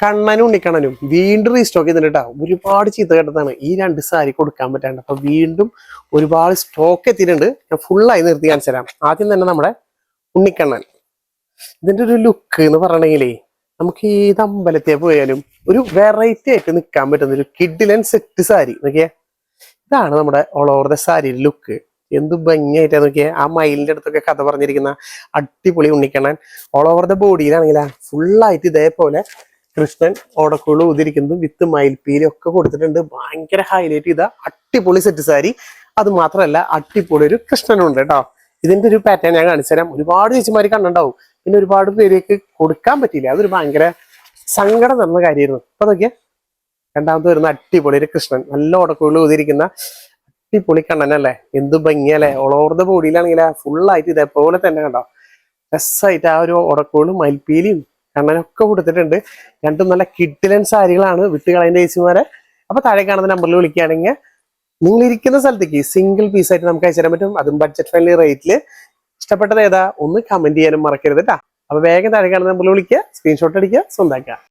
കണ്ണനും ഉണ്ണിക്കണ്ണനും വീണ്ടും റീസ്റ്റോക്ക് ചെയ്തിട്ടുണ്ട് കേട്ടോ. ഒരുപാട് ചീത്ത കേട്ടതാണ് ഈ രണ്ട് സാരി കൊടുക്കാൻ പറ്റാണ്ട്. അപ്പൊ വീണ്ടും ഒരുപാട് സ്റ്റോക്ക് എത്തിയിട്ടുണ്ട്. ഞാൻ ഫുള്ളായി നിർത്തി കാണിച്ചു തരാം. ആദ്യം തന്നെ നമ്മുടെ ഉണ്ണിക്കണ്ണൻ. ഇതിന്റെ ഒരു ലുക്ക് എന്ന് പറയണെങ്കിലേ നമുക്ക് ഏത് അമ്പലത്തിൽ പോയാലും ഒരു വെറൈറ്റി ആയിട്ട് നിൽക്കാൻ പറ്റുന്ന ഒരു കിഡിലൻ സെറ്റ് സാരി നോക്കിയേ. ഇതാണ് നമ്മുടെ all over the sari look. എന്ത് ഭംഗിയായിട്ടാ നോക്കിയേ. ആ മയിലിന്റെ അടുത്തൊക്കെ കഥ പറഞ്ഞിരിക്കുന്ന അടിപൊളി ഉണ്ണിക്കണ്ണൻ. ഓൾ ഓവർ ദ ബോഡിയിലാണെങ്കിലാ ഫുള്ളായിട്ട് ഇതേപോലെ കൃഷ്ണൻ ഓടക്കുള്ളു ഊതിരിക്കുന്നതും വിത്ത് മയിൽപ്പീലും ഒക്കെ കൊടുത്തിട്ടുണ്ട്. ഭയങ്കര ഹൈലൈറ്റ് ചെയ്ത അടിപൊളി സെറ്റ് സാരി. അത് മാത്രമല്ല അടിപൊളി ഒരു കൃഷ്ണനുണ്ട് കേട്ടോ. ഇതിന്റെ ഒരു പാറ്റേൺ ഞാൻ കാണിച്ചു തരാം. ഒരുപാട് ചേച്ചിമാര് കണ്ടുണ്ടാവും, പിന്നെ ഒരുപാട് പേരേക്ക് കൊടുക്കാൻ പറ്റിയില്ല. അതൊരു ഭയങ്കര സങ്കടം നടന്ന കാര്യമായിരുന്നു. അപ്പൊ നോക്കിയാ രണ്ടാമത് വരുന്ന അടിപൊളി ഒരു കൃഷ്ണൻ, നല്ല ഓടക്കുള്ളു ഊതിരിക്കുന്ന അടിപൊളി കണ്ണനല്ലേ. എന്ത് ഭംഗിയല്ലേ. ഓൾ ഓവർ ദ ബോഡിയിലാണെങ്കിൽ ഫുള്ളായിട്ട് ഇതേപോലെ തന്നെ കണ്ടോ രസമായിട്ട് ആ ഒരു ഓടക്കുള്ളും മയിൽപ്പീലിയും കണ്ണനൊക്കെ കൊടുത്തിട്ടുണ്ട്. രണ്ടും നല്ല കിഡിലൻ സാരികളാണ്. വിട്ടുകളതിന്റെ ചേച്ചിമാരെ. അപ്പൊ താഴെ കാണുന്ന നമ്പറിൽ വിളിക്കുകയാണെങ്കിൽ നിങ്ങൾ ഇരിക്കുന്ന സ്ഥലത്തേക്ക് സിംഗിൾ പീസ് ആയിട്ട് നമുക്ക് അയച്ചു തരാൻ പറ്റും. അതും ബഡ്ജറ്റ് ഫ്രണ്ട്ലി റേറ്റില്. ഇഷ്ടപ്പെട്ടത് ഏതാ ഒന്ന് കമന്റ് ചെയ്യാനും മറക്കരുത് കേട്ടോ. അപ്പൊ വേഗം താഴെ കാണുന്ന നമ്പറിൽ വിളിക്കുക, സ്ക്രീൻഷോട്ട് അടിക്കുക, സ്വന്തമാക്കുക.